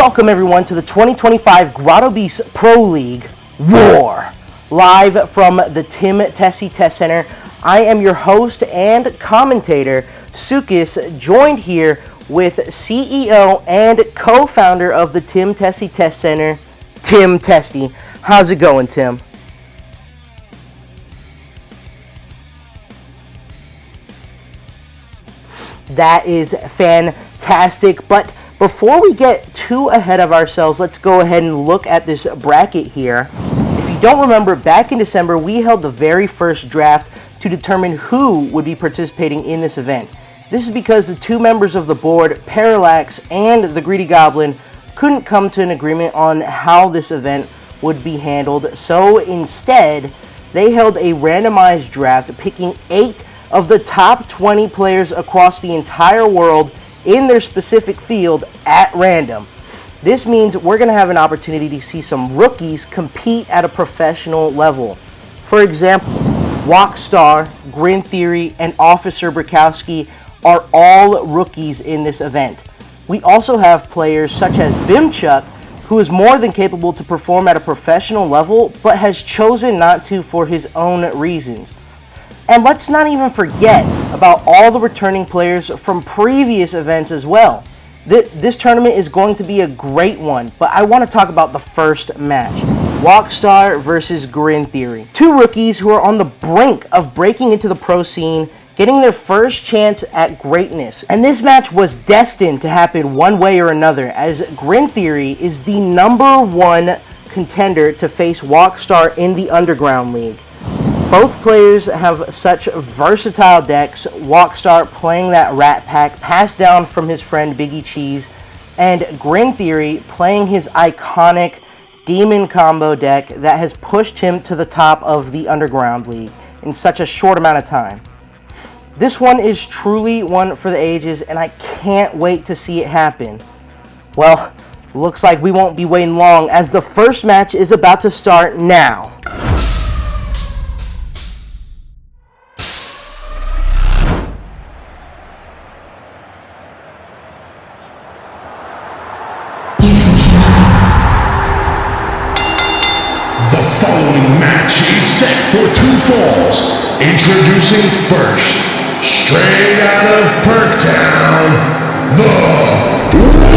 Welcome everyone to the 2025 Grotto Beast Pro League War, live from the Tim Tessie Test Center. I am your host and commentator, Sukis, joined here with CEO and co-founder of the Tim Tessie Test Center, Tim Tessie. How's it going, Tim? That is fantastic, but before we get too ahead of ourselves, let's go ahead and look at this bracket here. If you don't remember, back in December, we held the very first draft to determine who would be participating in this event. This is because the two members of the board, Parallax and the Greedy Goblin, couldn't come to an agreement on how this event would be handled. So instead, they held a randomized draft, picking 8 of the top 20 players across the entire world in their specific field at random. This means we're going to have an opportunity to see some rookies compete at a professional level. For example, Wockstar, Grin Theory, and Officer Bukowski are all rookies in this event. We also have players such as Bimchuck, who is more than capable to perform at a professional level, but has chosen not to for his own reasons. And let's not even forget about all the returning players from previous events as well. This tournament is going to be a great one, but I want to talk about the first match. Wockstar versus Grin Theory. Two rookies who are on the brink of breaking into the pro scene, getting their first chance at greatness. And this match was destined to happen one way or another, as Grin Theory is the #1 contender to face Wockstar in the Underground League. Both players have such versatile decks, Wockstar playing that Rat Pack passed down from his friend Biggie Cheese, and Grin Theory playing his iconic Demon Combo deck that has pushed him to the top of the Underground League in such a short amount of time. This one is truly one for the ages, and I can't wait to see it happen. Well, looks like we won't be waiting long, as the first match is about to start now. The following match is set for 2 falls. Introducing first, straight out of Perktown, the Wockstar.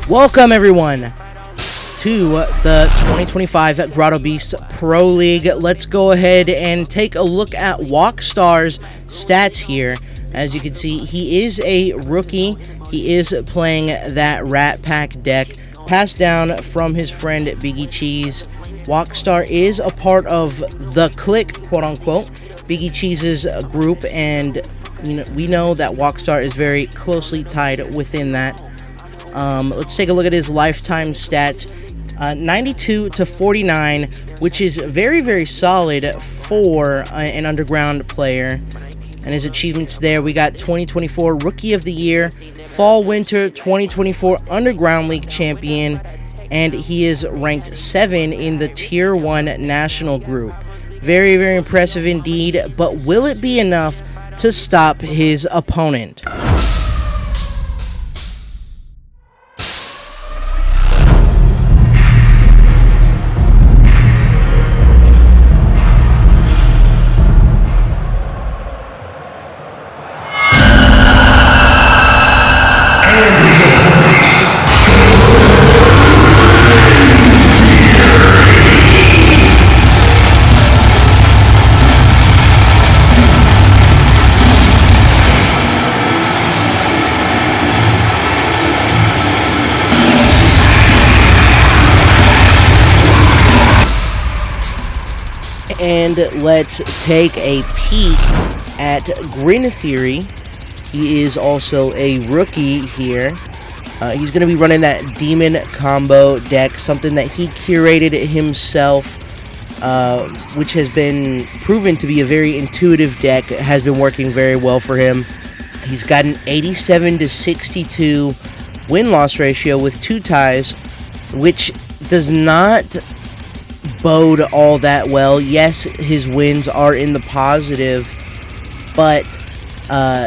Welcome everyone to the 2025 Grotto Beast Pro League. Let's go ahead and take a look at Wockstar's stats here. As you can see, he is a rookie. He is playing that Rat Pack deck passed down from his friend Biggie Cheese. Wockstar is a part of the clique, quote unquote, Biggie Cheese's group, and we know that Wockstar is very closely tied within that. Let's take a look at his lifetime stats. 92 to 49, which is very, very solid for an underground player. And his achievements there, we got 2024 Rookie of the Year, Fall Winter 2024 Underground League Champion, and he is ranked 7 in the Tier 1 National Group. Very, very impressive indeed, but will it be enough to stop his opponent? And let's take a peek at Grin Theory. He is also a rookie here. He's going to be running that Demon combo deck, something that he curated himself, which has been proven to be a very intuitive deck. It has been working very well for him. He's got an 87-62 win-loss ratio with 2 ties, which does not bode all that well. Yes, his wins are in the positive, but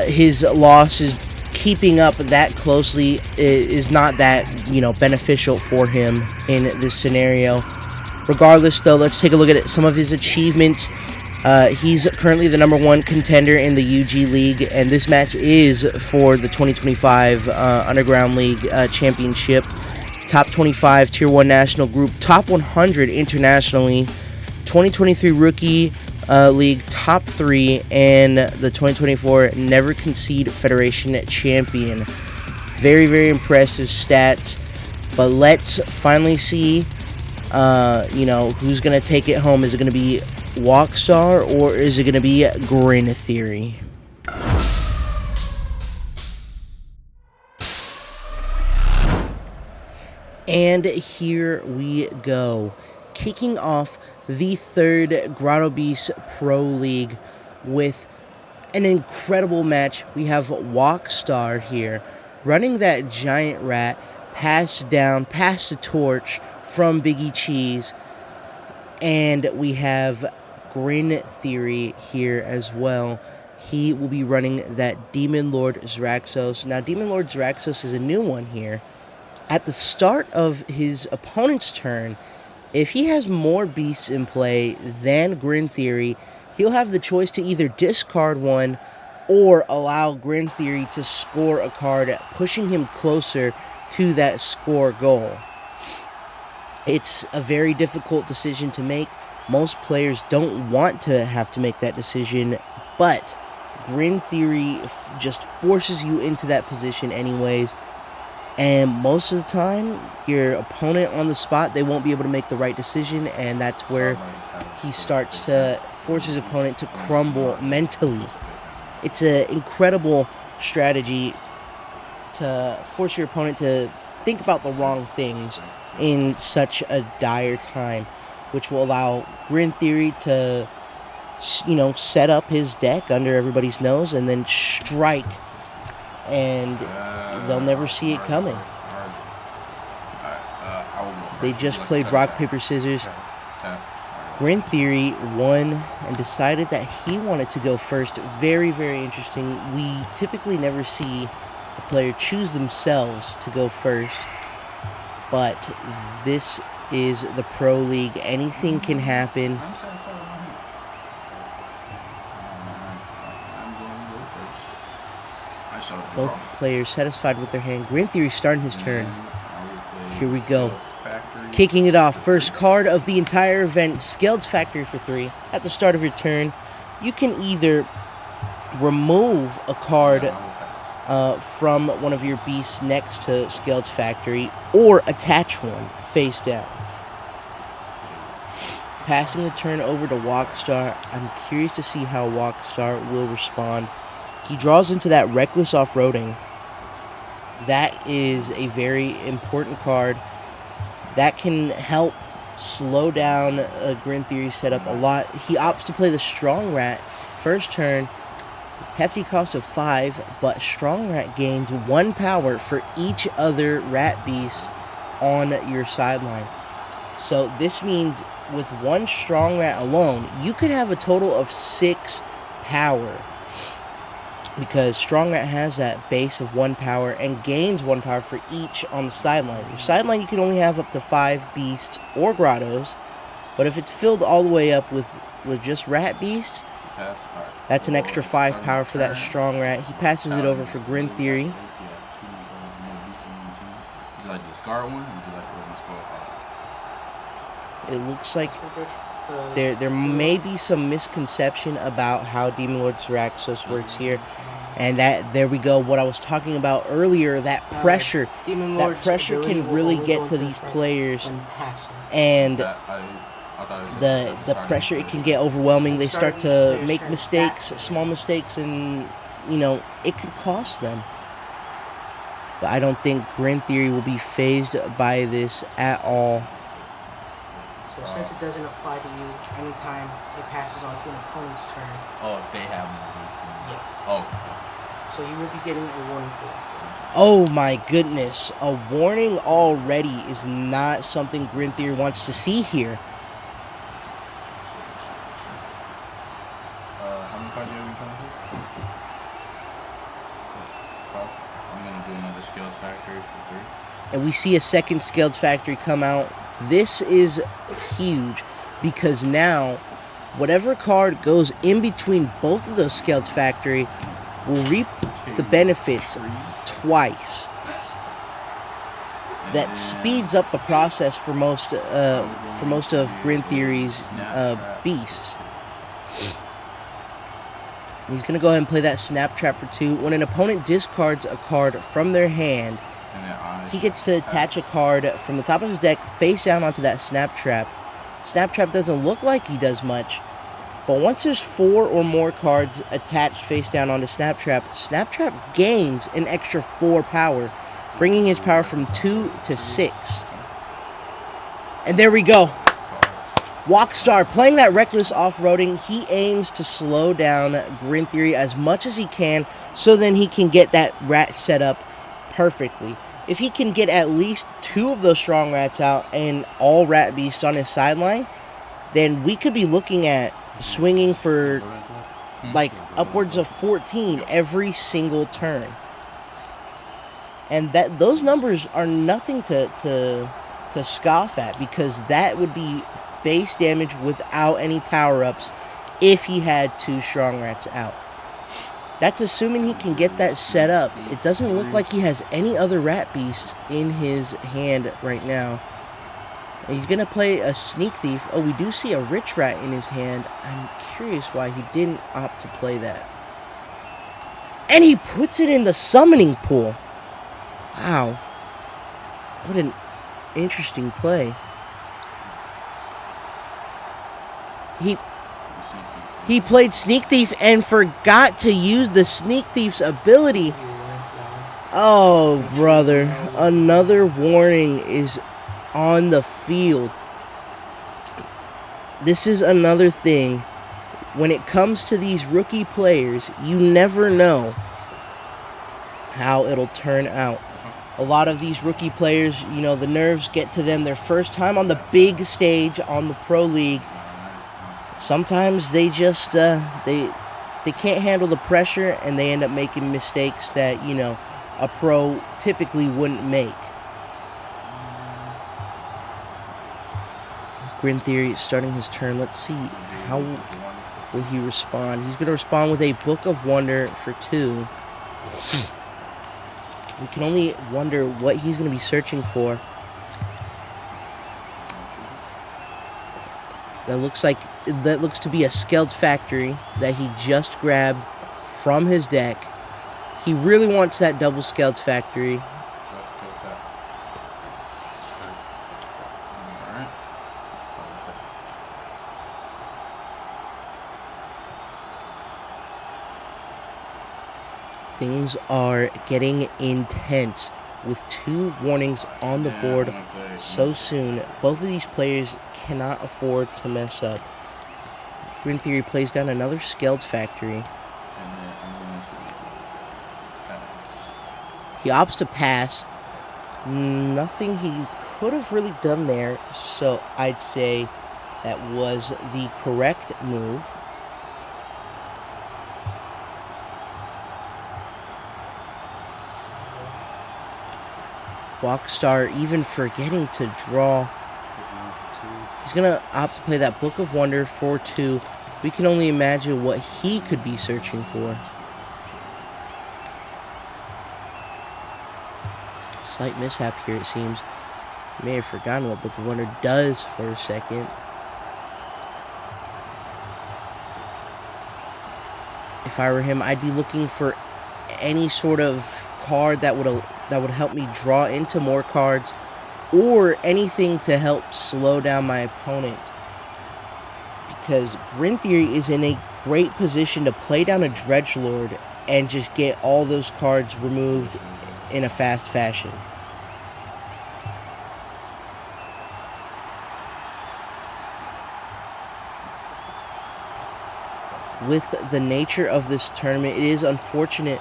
his losses keeping up that closely is not that, beneficial for him in this scenario. Regardless, though, let's take a look at some of his achievements. He's currently the #1 contender in the UG League, and this match is for the 2025 Underground League Championship. Top 25 Tier 1 National Group, Top 100 internationally, 2023 Rookie League Top 3, and the 2024 Never Concede Federation Champion. Very, very impressive stats. But let's finally see, who's going to take it home. Is it going to be Wockstar or is it going to be Grin Theory? And here we go. Kicking off the 3rd Grotto Beast Pro League with an incredible match. We have Wockstar here running that giant rat, pass the torch from Biggie Cheese. And we have Grin Theory here as well. He will be running that Demon Lord Zraxos. Now, Demon Lord Zraxos is a new one here. At the start of his opponent's turn, if he has more beasts in play than Grin Theory, he'll have the choice to either discard one or allow Grin Theory to score a card, pushing him closer to that score goal. It's a very difficult decision to make. Most players don't want to have to make that decision, but Grin Theory just forces you into that position anyways. And most of the time, your opponent on the spot, they won't be able to make the right decision, and that's where he starts to force his opponent to crumble mentally. It's an incredible strategy to force your opponent to think about the wrong things in such a dire time, which will allow Grin Theory to, set up his deck under everybody's nose and then strike, and they'll never see it coming. They just played rock, paper, scissors. Grin Theory won and decided that he wanted to go first. Very, very interesting. We typically never see a player choose themselves to go first, but this is the Pro League. Anything can happen. Both players satisfied with their hand. Grin Theory starting his turn. Here we go. Kicking it off. First card of the entire event, Skeld's Factory for 3. At the start of your turn, you can either remove a card from one of your beasts next to Skeld's Factory or attach one face down. Passing the turn over to Wockstar. I'm curious to see how Wockstar will respond. He draws into that Reckless Off-Roading. That is a very important card. That can help slow down a Grin Theory setup a lot. He opts to play the Strong Rat first turn. Hefty cost of 5, but Strong Rat gains 1 power for each other Rat Beast on your sideline. So this means with 1 Strong Rat alone, you could have a total of 6 power. Because Strong Rat has that base of 1 power and gains 1 power for each on the sideline. Your sideline, you can only have up to 5 beasts or grottos, but if it's filled all the way up with just rat beasts, that's an extra 5 power for that Strong Rat. He passes it over for Grin Theory. It looks like there may be some misconception about how Demon Lord Zraxos works here. And there we go, what I was talking about earlier, that pressure. That pressure can really get to these players. And the pressure, it can get overwhelming. They start to make mistakes, small mistakes, and you know, it could cost them. But I don't think Grin Theory will be phased by this at all. So since it doesn't apply to you, anytime it passes on to an opponent's turn. Oh, if they have one. Yes. Oh. So you will be getting a warning for it. Oh my goodness. A warning already is not something Grin Theory wants to see here. How many cards are you trying to do? I'm going to do another Skills Factory for 3. And we see a second Skills Factory come out. This is huge because now whatever card goes in between both of those Skills Factory will reap the benefits twice. That speeds up the process for most of Grin Theory's beasts. He's going to go ahead and play that Snap Trap for 2. When an opponent discards a card from their hand, he gets to attach a card from the top of his deck face down onto that Snap Trap. Snap Trap doesn't look like he does much, but once there's 4 or more cards attached face down onto Snap Trap gains an extra 4 power, bringing his power from 2 to 6. And there we go. Wockstar playing that reckless off-roading. He aims to slow down Grin Theory as much as he can so then he can get that rat set up perfectly. If he can get at least 2 of those strong rats out and all rat beasts on his sideline, then we could be looking at swinging for like upwards of 14 every single turn. And those numbers are nothing to scoff at, because that would be base damage without any power-ups if he had 2 strong rats out. That's assuming he can get that set up. It doesn't look like he has any other rat beasts in his hand right now. He's going to play a Sneak Thief. Oh, we do see a Rich Rat in his hand. I'm curious why he didn't opt to play that. And he puts it in the summoning pool. Wow. What an interesting play. He played Sneak Thief and forgot to use the Sneak Thief's ability. Oh, brother. Another warning is on the field. This is another thing. When it comes to these rookie players, you never know how it'll turn out. A lot of these rookie players, you know, the nerves get to them their first time on the big stage on the Pro League. Sometimes they just they can't handle the pressure, and they end up making mistakes that, you know, a pro typically wouldn't make. Grin Theory starting his turn. Let's see, how will he respond? He's going to respond with a Book of Wonder for 2. We can only wonder what he's going to be searching for. That looks to be a Skeld Factory that he just grabbed from his deck. He really wants that double Skeld Factory. Things are getting intense with 2 warnings on the board so soon. Both of these players cannot afford to mess up. Grin Theory plays down another Skeld Factory. He opts to pass. Nothing he could have really done there, so I'd say that was the correct move. Wockstar even forgetting to draw. He's going to opt to play that Book of Wonder for 2. We can only imagine what he could be searching for. Slight mishap here, it seems. May have forgotten what Book of Wonder does for a second. If I were him, I'd be looking for any sort of card that would help me draw into more cards, or anything to help slow down my opponent. Because Grin Theory is in a great position to play down a Dredgelord and just get all those cards removed in a fast fashion. With the nature of this tournament, it is unfortunate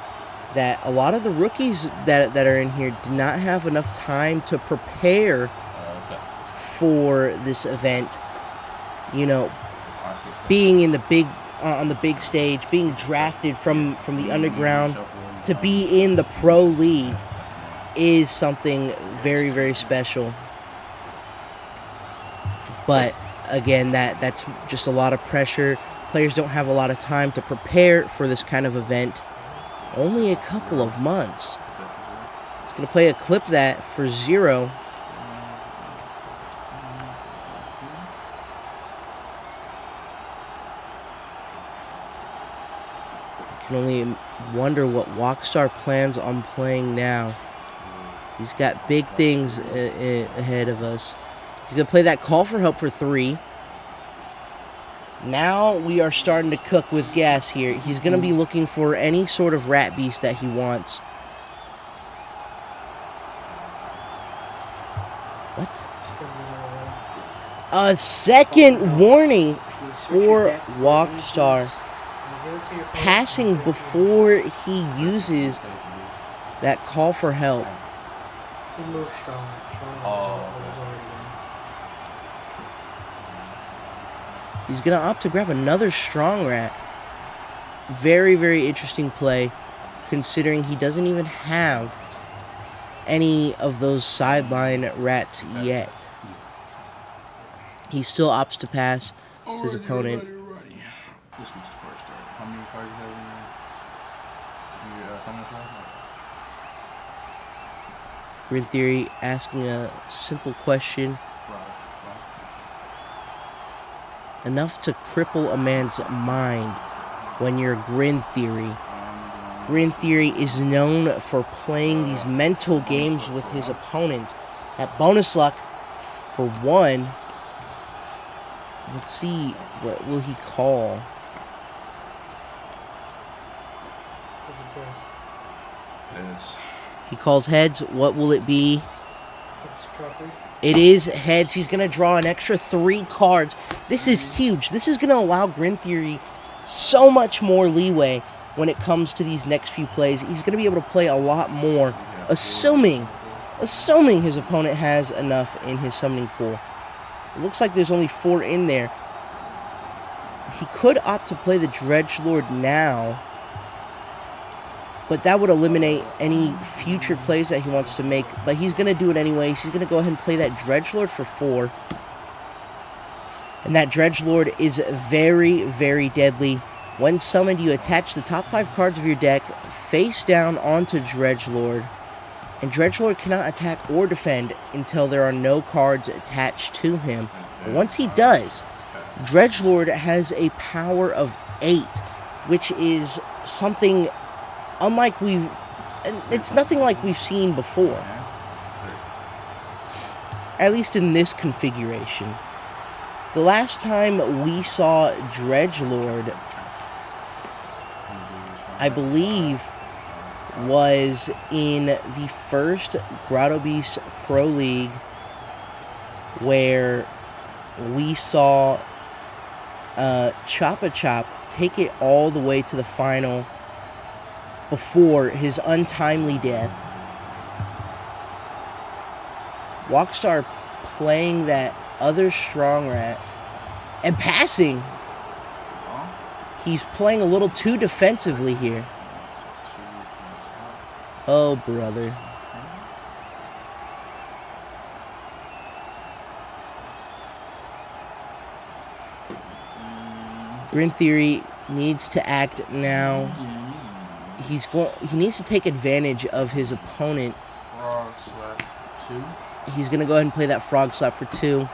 that a lot of the rookies that are in here do not have enough time to prepare for this event. You know, being in the big on the big stage, being drafted from the underground to be in the pro league is something very, very special. But again, that's just a lot of pressure. Players don't have a lot of time to prepare for this kind of event. Only a couple of months. He's going to play a clip that for 0. You can only wonder what Wockstar plans on playing now. He's got big things ahead of us. He's going to play that call for help for 3. Now we are starting to cook with gas here. He's going to be looking for any sort of rat beast that he wants. What? A second warning for Wockstar. Passing before he uses that call for help. He moved strong. He's going to opt to grab another strong rat. Very, very interesting play, considering he doesn't even have any of those sideline rats yet. He still opts to pass to his opponent. Let's get this part started. How many cards you have in your summon class? Grin Theory asking a simple question. Enough to cripple a man's mind when you're Grin Theory. Grin Theory is known for playing these mental games with his opponent. That bonus luck for 1. Let's see, what will he call? He calls heads. What will it be? It is heads. He's going to draw an extra 3 cards. This is huge. This is going to allow Grin Theory so much more leeway when it comes to these next few plays. He's going to be able to play a lot more, assuming his opponent has enough in his summoning pool. It looks like there's only 4 in there. He could opt to play the Dredgelord now, but that would eliminate any future plays that he wants to make. But he's going to do it anyways. He's going to go ahead and play that Dredgelord for 4. And that Dredgelord is very, very deadly. When summoned, you attach the top 5 cards of your deck face down onto Dredgelord. And Dredgelord cannot attack or defend until there are no cards attached to him. But once he does, Dredgelord has a power of 8, which is something unlike it's nothing like we've seen before. At least in this configuration. The last time we saw Dredgelord, I believe, was in the first Grotto Beast Pro League, where we saw Choppa Chop take it all the way to the final before his untimely death. Wockstar playing that other strong rat and passing. He's playing a little too defensively here. Oh, brother. Grin Theory needs to act now. He needs to take advantage of his opponent. Frog slap 2. He's going to go ahead and play that frog slap for 2.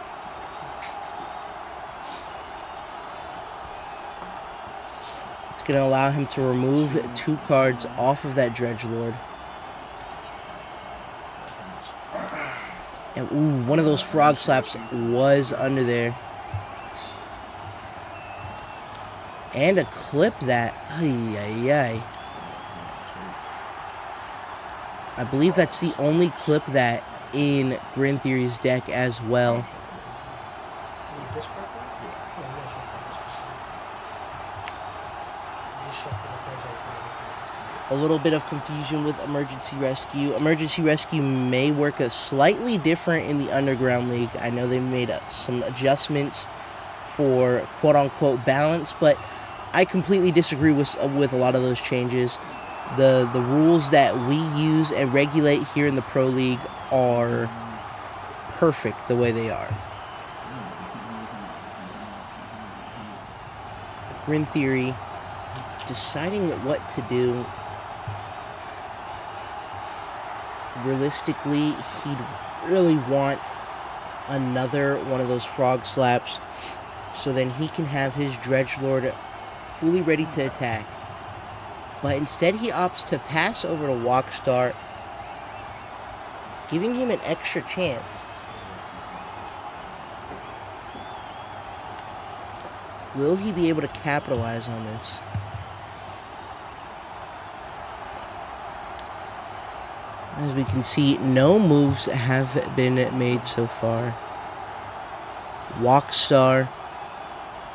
It's going to allow him to remove 2 cards off of that Dredgelord. And ooh, one of those frog slaps was under there. And a clip that. Ay, ay, ay. I believe that's the only clip that in Grin Theory's deck as well. You discard that? Yeah, you gotta shuffle this. You just shuffle the cards out of A little bit of confusion with Emergency Rescue. Emergency Rescue may work a slightly different in the Underground League. I know they made some adjustments for quote-unquote balance, but I completely disagree with a lot of those changes. The rules that we use and regulate here in the Pro League are perfect the way they are. Grin Theory deciding what to do. Realistically, he'd really want another one of those frog slaps so then he can have his Dredgelord fully ready to attack. But instead he opts to pass over to Wockstar, giving him an extra chance. Will he be able to capitalize on this? As we can see, no moves have been made so far. Wockstar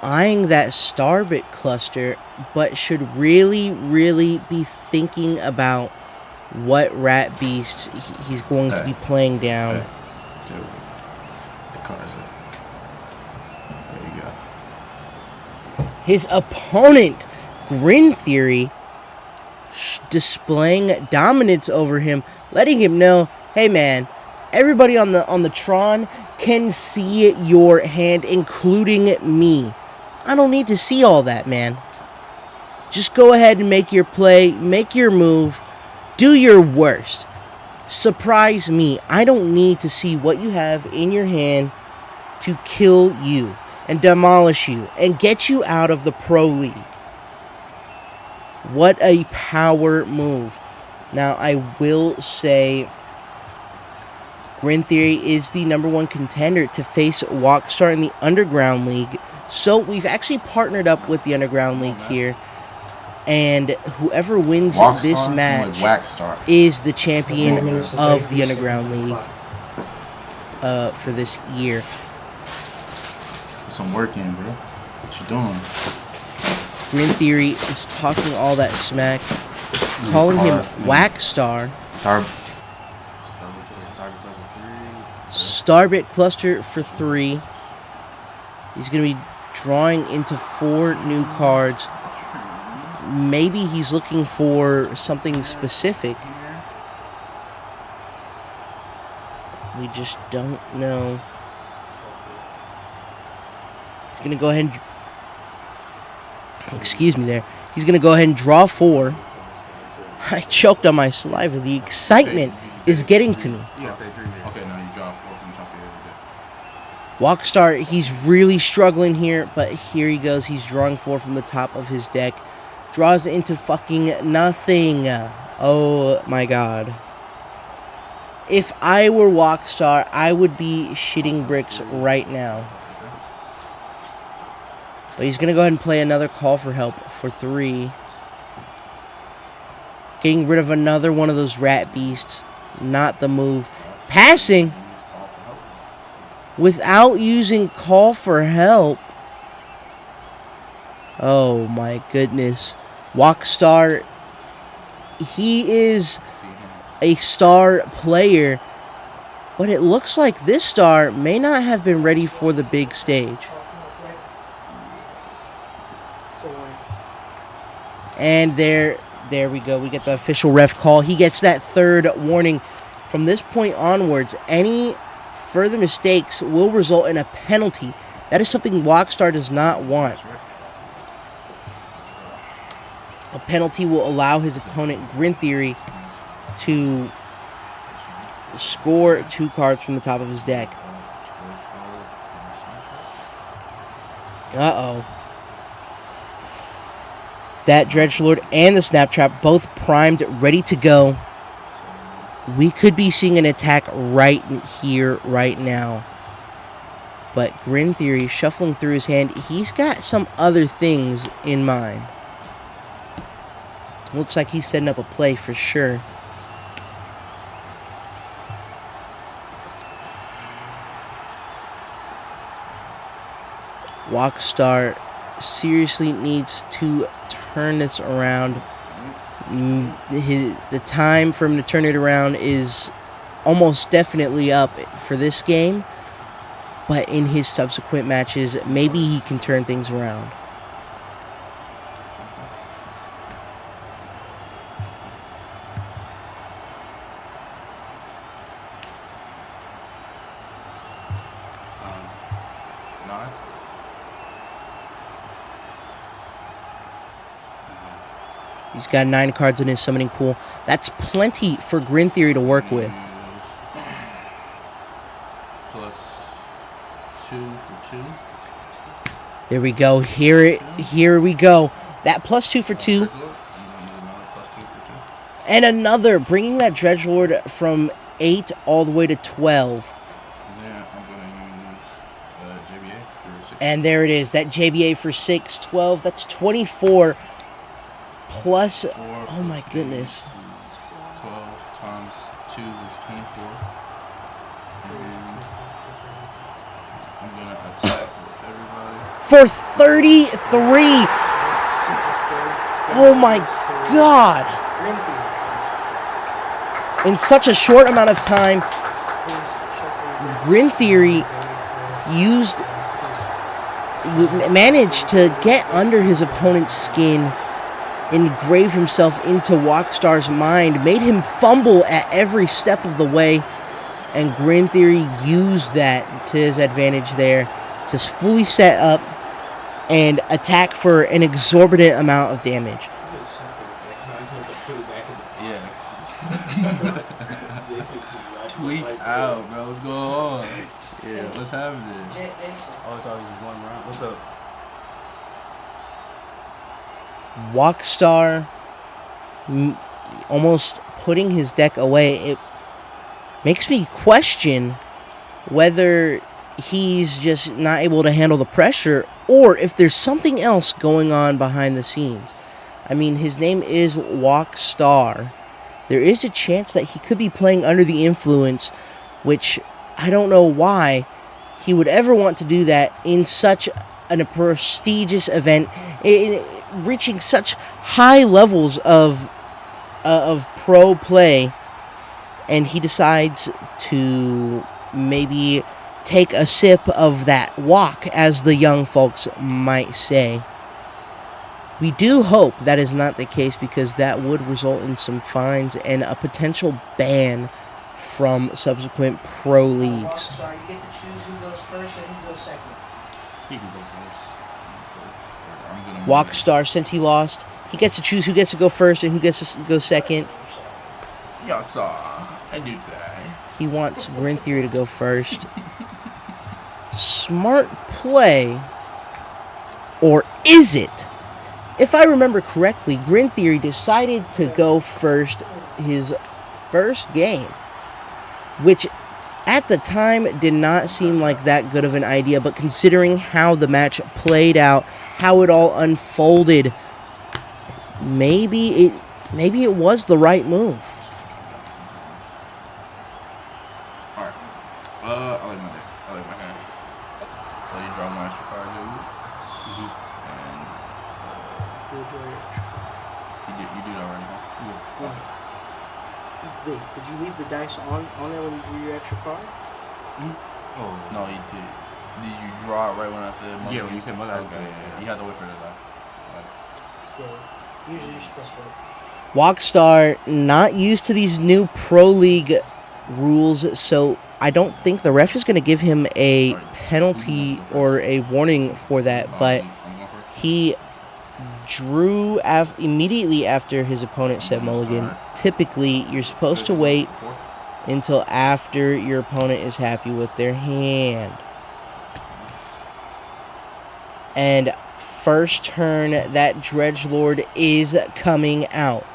eyeing that Starbit cluster, but should really be thinking about what Rat Beast he's going to be playing down. Dude, the cards are... There you go. His opponent, Grin Theory, displaying dominance over him, letting him know, hey man, everybody on the Tron can see your hand, including me. I don't need to see all that, man. Just go ahead and make your play, make your move, do your worst. Surprise me. I don't need to see what you have in your hand to kill you and demolish you and get you out of the Pro League. What a power move. Now, I will say Grin Theory is the #1 contender to face Wockstar in the Underground League. So we've actually partnered up with the Underground League here. And whoever wins this match is the champion of the Underground League for this year. Put some work in, bro. What you doing? Grin Theory is talking all that smack, calling him Wockstar. Starbit cluster for 3. He's going to be drawing into 4 new cards. Maybe he's looking for something specific. We just don't know. He's going to go ahead and... Excuse me there. He's going to go ahead and draw 4. I choked on my saliva. The excitement is getting to me. Okay, now you draw 4 from the top of your deck. Wockstar, he's really struggling here, but here he goes. He's drawing 4 from the top of his deck. Draws into fucking nothing. Oh my god. If I were Wockstar, I would be shitting bricks right now. But he's going to go ahead and play another call for help for 3. Getting rid of another one of those rat beasts. Not the move. Passing without using call for help. Oh my goodness. Wockstar, he is a star player, but it looks like this star may not have been ready for the big stage. And there we go. We get the official ref call. He gets that 3rd warning. From this point onwards, any further mistakes will result in a penalty. That is something Wockstar does not want. A penalty will allow his opponent, Grin Theory, to score 2 cards from the top of his deck. Uh-oh. That Dredgelord and the Snap Trap both primed, ready to go. We could be seeing an attack right here, right now. But Grin Theory, shuffling through his hand, he's got some other things in mind. Looks like he's setting up a play for sure. Wockstar seriously needs to turn this around. The time for him to turn it around is almost definitely up for this game, but in his subsequent matches, maybe he can turn things around. Nine. He's got 9 cards in his summoning pool. That's plenty for Grin Theory to work with. Plus 2 for 2. There we go. Here we go. That plus 2 for 2. And another, bringing that Dredgelord from 8 all the way to 12. Yeah, I'm going to use JBA for 6. And there it is. That JBA for 6, 12. That's 24 plus. Oh my goodness. 12 times 2 is 24. And I'm going to attack everybody. For 33. Oh my god. In such a short amount of time, Grin Theory managed to get under his opponent's skin, engrave himself into Wockstar's mind, made him fumble at every step of the way, and Grin Theory used that to his advantage there to fully set up and attack for an exorbitant amount of damage. Yeah. Tweak out, bro. What's going on? Yeah, what's happening? Oh, it's always one round. What's up? Wockstar almost putting his deck away. It makes me question whether he's just not able to handle the pressure or if there's something else going on behind the scenes. I mean, his name is Wockstar. There is a chance that he could be playing under the influence, which I don't know why he would ever want to do that in such a prestigious event, reaching such high levels of pro play, and he decides to maybe take a sip of that wok, as the young folks might say. We do hope that is not the case, because that would result in some fines and a potential ban from subsequent pro leagues. Wockstar, you get to choose who goes first and who goes second. He can go first. Wockstar, since he lost, he gets to choose who gets to go first and who gets to go second. Y'all saw. I do that. He wants Grin Theory to go first. Smart play. Or is it? If I remember correctly, Grin Theory decided to go first his first game, which at the time did not seem like that good of an idea, but considering how the match played out, how it all unfolded, maybe it was the right move. Alright. I like my deck. I like my hand. So you draw my extra card, dude. And you did already, huh? Yeah. Okay. Wait, did you leave the dice on there when you drew your extra card? Oh. No, you did. Did you draw it right when I said mother? Yeah, when you said mother, I Okay, did, yeah. yeah. You had to wait for it to die. Like, Yeah. Usually you're supposed to wait. Wockstar, not used to these new Pro League rules, so I don't think the ref is going to give him a penalty or a warning for that, but I'm going first. he drew immediately after his opponent said mulligan. Typically, you're supposed to wait until after your opponent is happy with their hand. And first turn, that Dredgelord is coming out.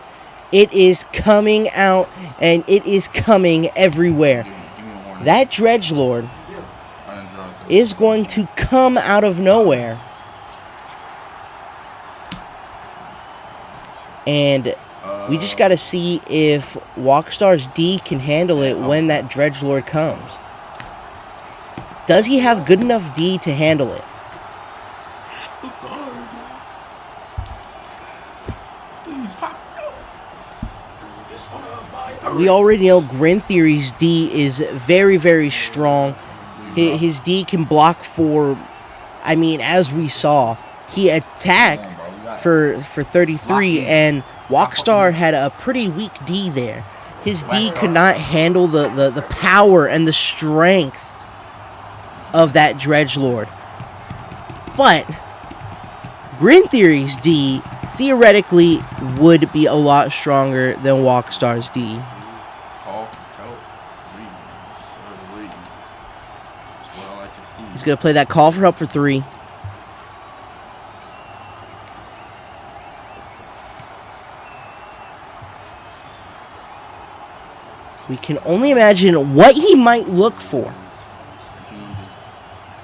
It is coming out, and it is coming everywhere. Give me a warning. That Dredgelord I didn't draw it. is going to come out of nowhere. And we just got to see if Wockstar's D can handle it when that Dredgelord comes. Does he have good enough D to handle it? I'm sorry. Please pop. We already know Grin Theory's D is very, very strong. His D can block for, I mean, as we saw, he attacked for 33, and Wockstar had a pretty weak D there. His D could not handle the power and the strength of that Dredgelord. But Grin Theory's D theoretically would be a lot stronger than Wockstar's D. Call for help. Certainly. That's what I like to see. He's going to play that call for help for 3. We can only imagine what he might look for.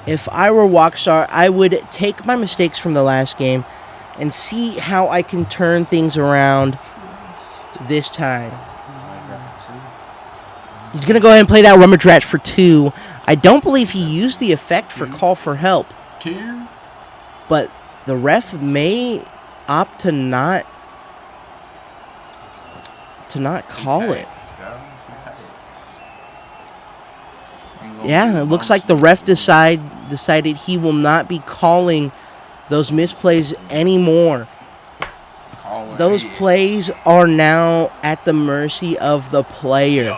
If I were Wockstar, I would take my mistakes from the last game and see how I can turn things around this time. He's going to go ahead and play that Rummage Rat for 2. I don't believe he used the effect for call for help. 2. But the ref may opt to not call it. Yeah, it looks like the ref decided he will not be calling those misplays anymore. Those plays are now at the mercy of the player.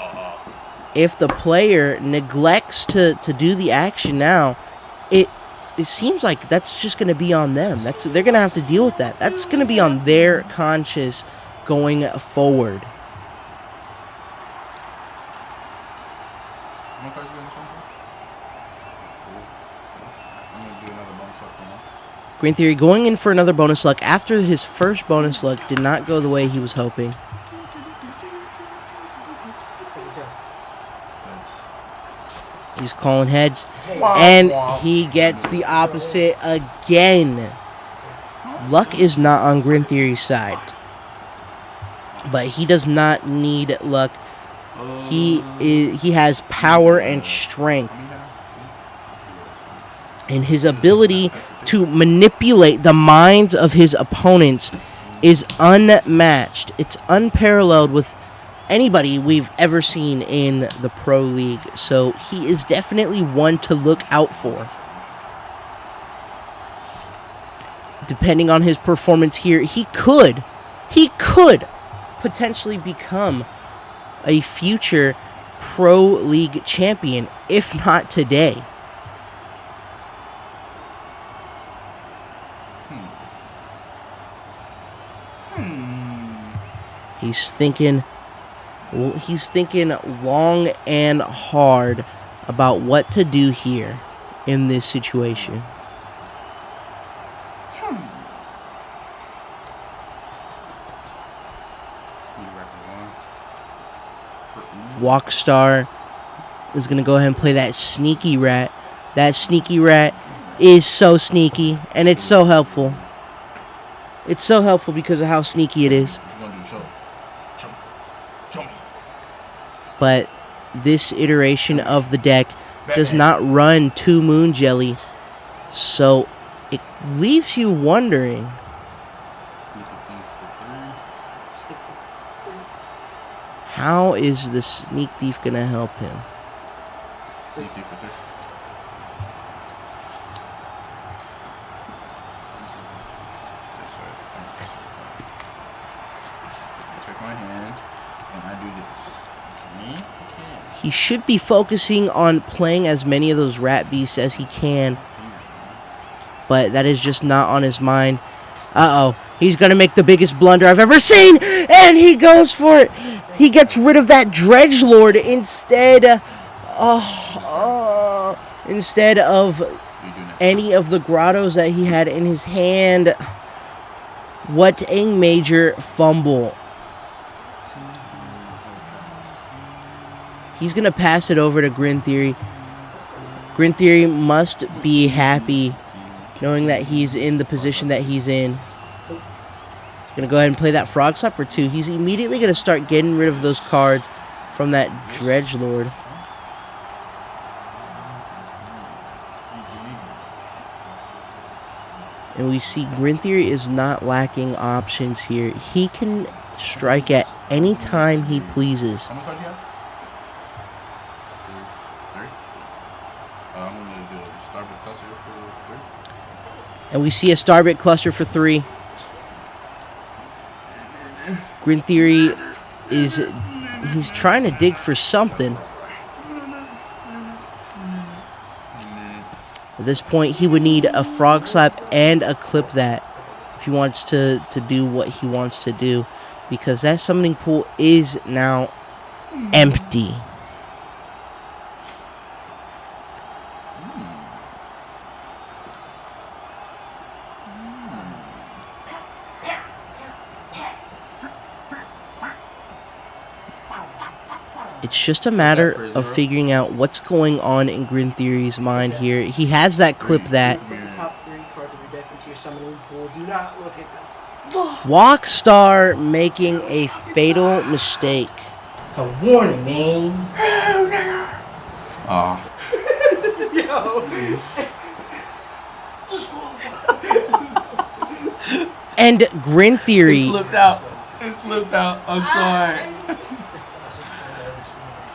If the player neglects to do the action now, it seems like that's just going to be on them. They're going to have to deal with that. That's going to be on their conscience going forward. Grin Theory going in for another bonus luck after his first bonus luck did not go the way he was hoping. He's calling heads, and he gets the opposite again. Luck is not on Grin Theory's side, but he does not need luck. He has power and strength, and his ability to manipulate the minds of his opponents is unmatched. It's unparalleled with anybody we've ever seen in the Pro League. So he is definitely one to look out for. Depending on his performance here, he could potentially become a future Pro League champion, if not today. He's thinking long and hard about what to do here in this situation. Wockstar is going to go ahead and play that sneaky rat. That sneaky rat is so sneaky, and it's so helpful. It's so helpful because of how sneaky it is. But this iteration of the deck does not run 2 Moon Jelly, so it leaves you wondering. How is the Sneak Thief going to help him? Check my hand, and I do this. He should be focusing on playing as many of those rat beasts as he can, but that is just not on his mind. Uh-oh, he's going to make the biggest blunder I've ever seen, and he goes for it. He gets rid of that Dredgelord instead of any of the grottos that he had in his hand. What a major fumble. He's going to pass it over to Grin Theory. Grin Theory must be happy knowing that he's in the position that he's in. Going to go ahead and play that Frog Slap for 2. He's immediately going to start getting rid of those cards from that Dredgelord. And we see Grin Theory is not lacking options here. He can strike at any time he pleases. How many cards you have? 3. I'm going to do a Starbit Cluster for 3. And we see a Starbit Cluster for 3. Grin Theory he's trying to dig for something. At this point, he would need a Frog Slap and a Clip That if he wants to do what he wants to do, because that summoning pool is now empty. It's just a matter of figuring out what's going on in Grin Theory's mind here. He has that Clip That. Put the top 3 cards of your deck into your summoning pool. Do not look at them. Wockstar making a fatal mistake. It's a warning, man. Aw. And Grin Theory. It slipped out. I'm sorry.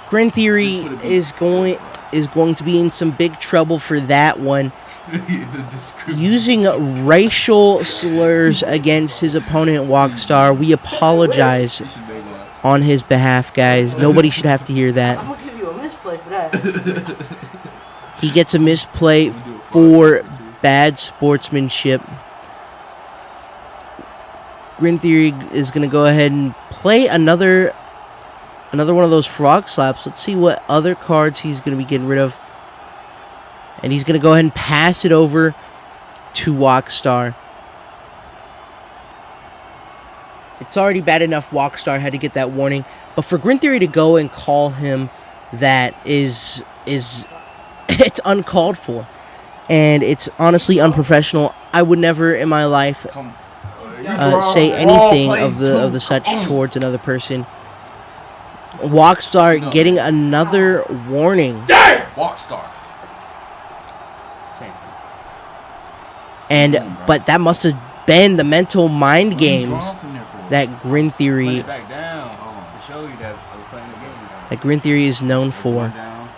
Grin Theory is going to be in some big trouble for that one. Using racial slurs against his opponent Wockstar. We apologize on his behalf, guys. Nobody should have to hear that. I'm gonna give you a misplay for that. He gets a misplay for bad sportsmanship. Grin Theory is going to go ahead and play another one of those Frog Slaps. Let's see what other cards he's going to be getting rid of. And he's going to go ahead and pass it over to Wockstar. It's already bad enough Wockstar had to get that warning. But for Grin Theory to go and call him that is it's uncalled for. And it's honestly unprofessional. I would never in my life say anything of the such towards another person. Wockstar getting another warning. Damn! Wockstar. Same thing. And but that must have been the mental mind games that Grin Put Theory it back down to show you that I was playing the game. that Grin Theory is known for. Down.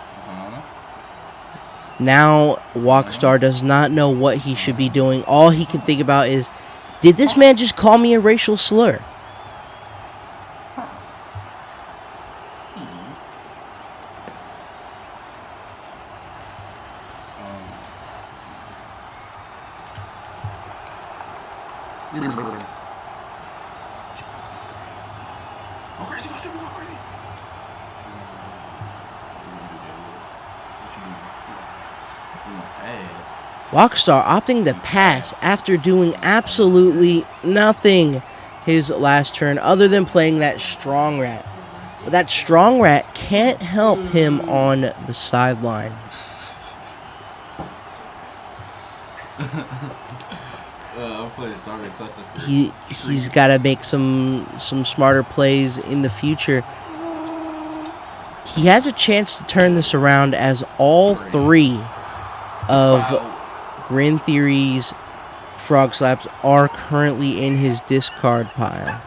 Now Wockstar does not know what he should be doing. All he can think about is, did this man just call me a racial slur? Wockstar opting to pass after doing absolutely nothing his last turn other than playing that Strong Rat. But that Strong Rat can't help him on the sideline. I'll play Starbit Cluster for He's got to make some smarter plays in the future. He has a chance to turn this around as all 3 of Grin Theory's Frog Slaps are currently in his discard pile.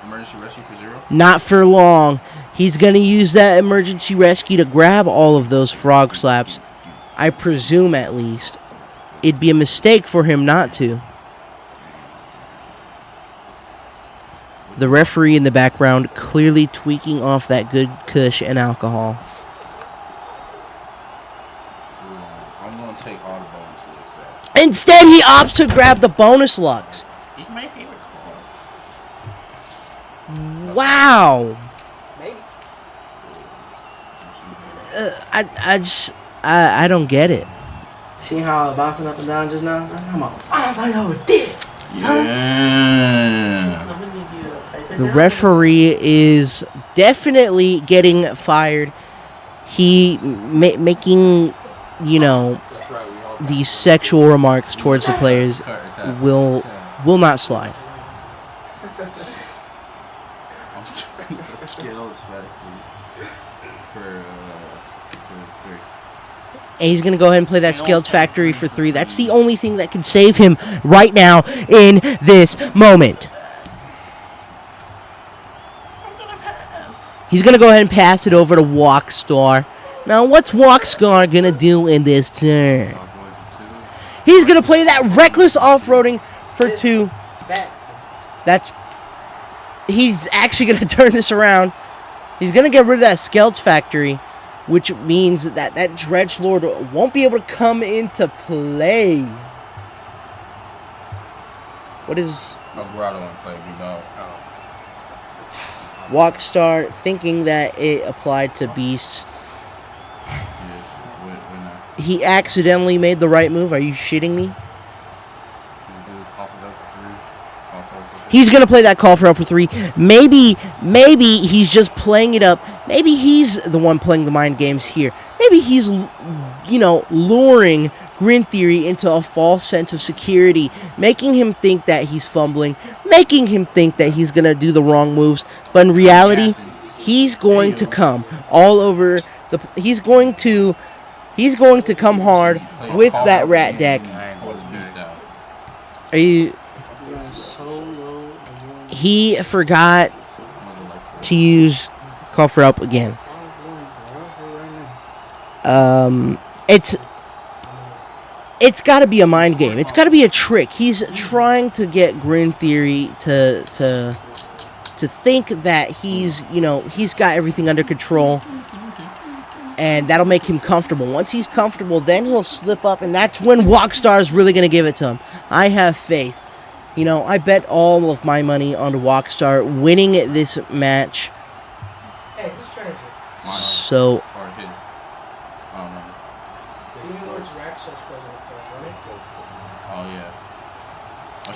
Emergency Rescue for 0. Not for long. He's going to use that Emergency Rescue to grab all of those Frog Slaps. I presume, at least. It'd be a mistake for him not to. The referee in the background clearly tweaking off that good kush and alcohol. I'm going to take all the bonus looks back. Instead, he opts to grab the bonus lugs. It's my favorite card. Wow. Maybe. I don't get it. See how I was bouncing up and down just now? That's how I know it did, son. Yeah. The referee is definitely getting fired. He making, these sexual remarks towards the players will not slide. Skills factory for 3. And he's going to go ahead and play that Scaled Factory for 3. That's the only thing that can save him right now in this moment. He's going to go ahead and pass it over to Wockstar. Now, what's Wockstar going to do in this turn? He's going to play that Reckless Off-Roading for 2. He's actually going to turn this around. He's going to get rid of that Scaled Factory, which means that Dredge Lord won't be able to come into play. What is... Grotto in play, we know. Wockstar thinking that it applied to beasts. He accidentally made the right move. Are you shitting me? He's going to play that call for help for 3. Maybe he's just playing it up. Maybe he's the one playing the mind games here. Maybe he's, luring Grin Theory into a false sense of security, making him think that he's fumbling, making him think that he's going to do the wrong moves. But in reality, he's going to come all over the... He's going to come hard with that rat deck. Are you... He forgot to use call for help again. It's got to be a mind game. It's got to be a trick. He's trying to get Grin Theory to think that he's got everything under control, and that'll make him comfortable. Once he's comfortable, then he'll slip up, and that's when Wockstar is really going to give it to him. I have faith. I bet all of my money on Wockstar winning this match. Hey, whose turn is it? So, Or his. I don't know. Demon Lord's Raxos wasn't a play, right?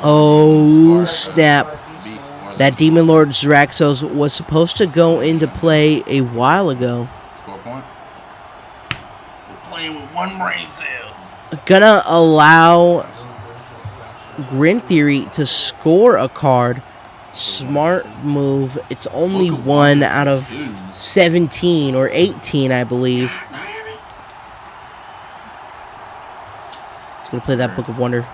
Oh, yeah. snap. That Demon Lord Zraxos was supposed to go into play a while ago. Score point. We're playing with one brain cell. Gonna allow Grin Theory to score a card. Smart move. It's only 1 out of 17 or 18, I believe. He's gonna play that Book of Wonder.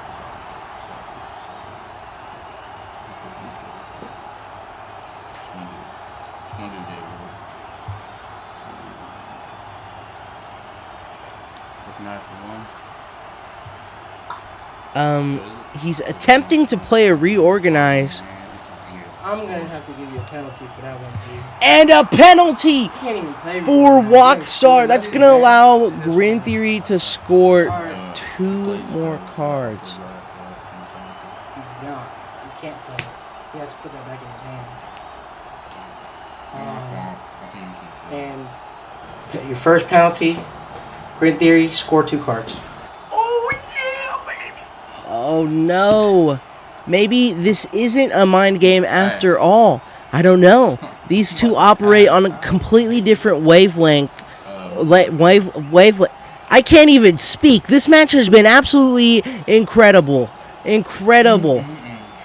He's attempting to play a Reorganize. I'm going to have to give you a penalty for that one, dude. And a penalty Can't even play for Wockstar. That's going to allow Grin Theory to score 2 more cards. No, you can't play it. He has to put that back in his hand. And your first penalty, Grin Theory, score 2 cards. Oh no. Maybe this isn't a mind game after all. I don't know. These two operate on a completely different wavelength. Wavelength. I can't even speak. This match has been absolutely incredible. Incredible.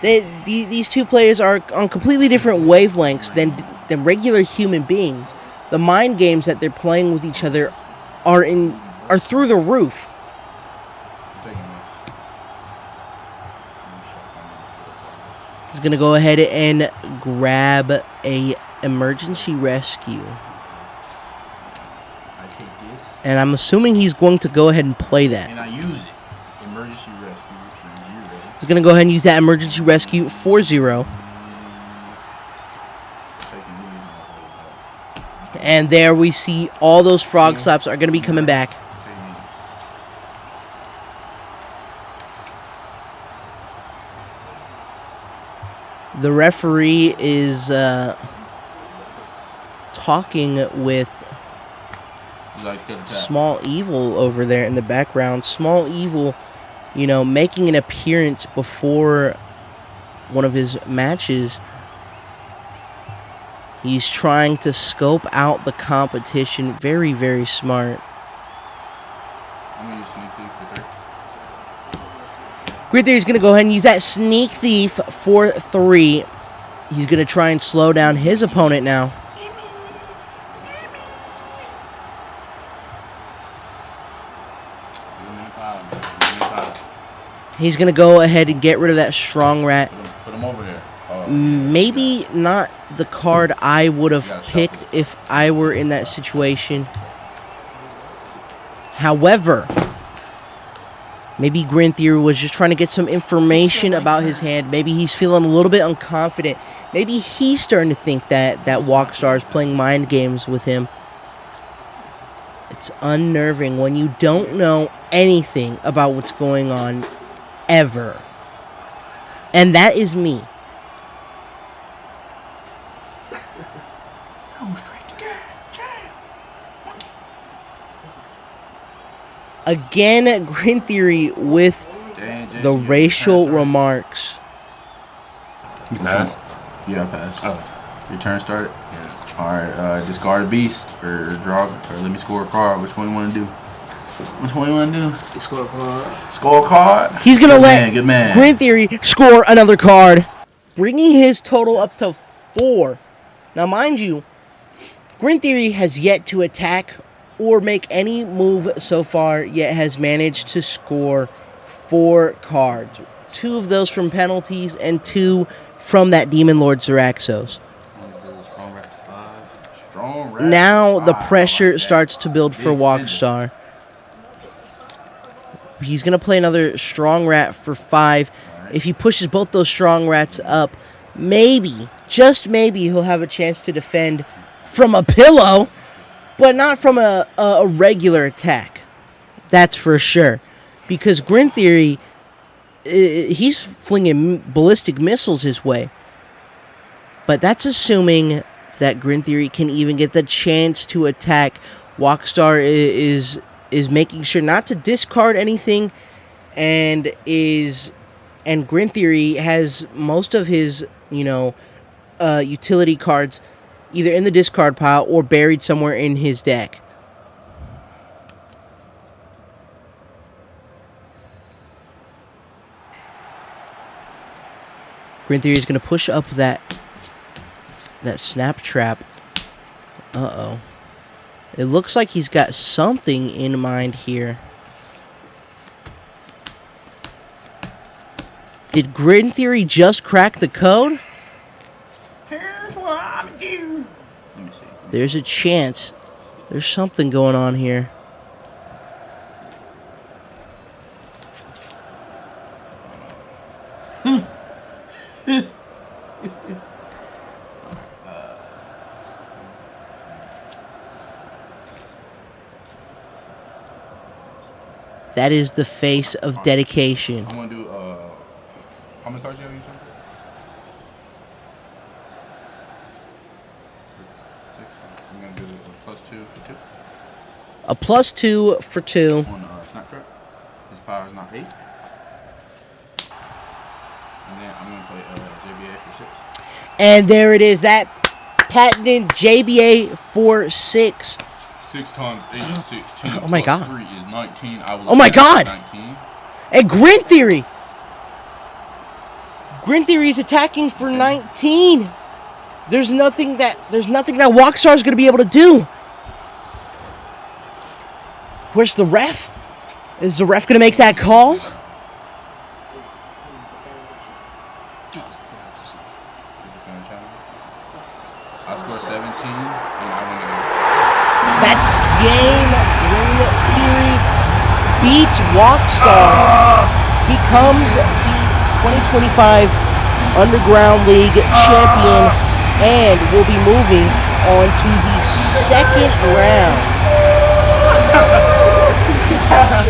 These two players are on completely different wavelengths than regular human beings. The mind games that they're playing with each other are through the roof. He's going to go ahead and grab a emergency rescue. I take this. And I'm assuming he's going to go ahead and play that. And I use it. Emergency rescue. He's going to go ahead and use that emergency rescue 4-0. And there we see all those frog slaps are going to be coming back. The referee is talking with Small Evil over there in the background. Small Evil, making an appearance before one of his matches. He's trying to scope out the competition. Very, very smart. I'm going to use Sneak Thief for 3. Grin Theory's going to go ahead and use that Sneak Thief for 3. He's going to try and slow down his opponent now. He's going to go ahead and get rid of that strong rat. Put him over there. Maybe not the card I would have picked if I were in that situation. However, maybe Grin Theory was just trying to get some information about his hand. Maybe he's feeling a little bit unconfident. Maybe he's starting to think that Wockstar is playing mind games with him. It's unnerving when you don't know anything about what's going on ever. And that is me. Again, Grin Theory with the racial remarks. Pass? Yeah, pass. Oh. Your turn started? Yeah. Alright, discard a beast or draw or let me score a card. Which one you want to do? Which one you want to do? Score a card. Score a card? He's going to let good man. Grin Theory score another card, bringing his total up to 4. Now, mind you, Grin Theory has yet to attack or make any move so far, yet has managed to score 4 cards. 2 of those from penalties and 2 from that Demon Lord Xeraxos. Now the pressure starts to build for Wockstar. He's going to play another strong rat for 5. If he pushes both those strong rats up, maybe, just maybe, he'll have a chance to defend from a pillow, but not from a regular attack. That's for sure. Because Grin Theory, he's flinging ballistic missiles his way. But that's assuming that Grin Theory can even get the chance to attack. Wockstar is making sure not to discard anything, and Grin Theory has most of his, utility cards either in the discard pile or buried somewhere in his deck. Grin Theory is going to push up that snap trap. Uh-oh. It looks like he's got something in mind here. Did Grin Theory just crack the code? Here's what I'm gonna do. Let me see. There's a chance. There's something going on here. That is the face of dedication. I'm gonna do how many cards you have in your turn? 6. I'm gonna do a +2 for 2. A +2 for 2. On Snaptrap. His power is not 8. And then I'm gonna play JBA for 6. And there it is, that patented JBA for 6. 6 times 8 is 16. Oh my plus God. 3 is 19. I will Oh my God. 19. And Grin Theory. Grin Theory is attacking for 19. There's nothing that Wockstar is going to be able to do. Where's the ref? Is the ref going to make that call? I scored 17 and I win the game. That's game. Grin Theory beats Wockstar. Becomes the 2025 Underground League champion and will be moving on to the second round.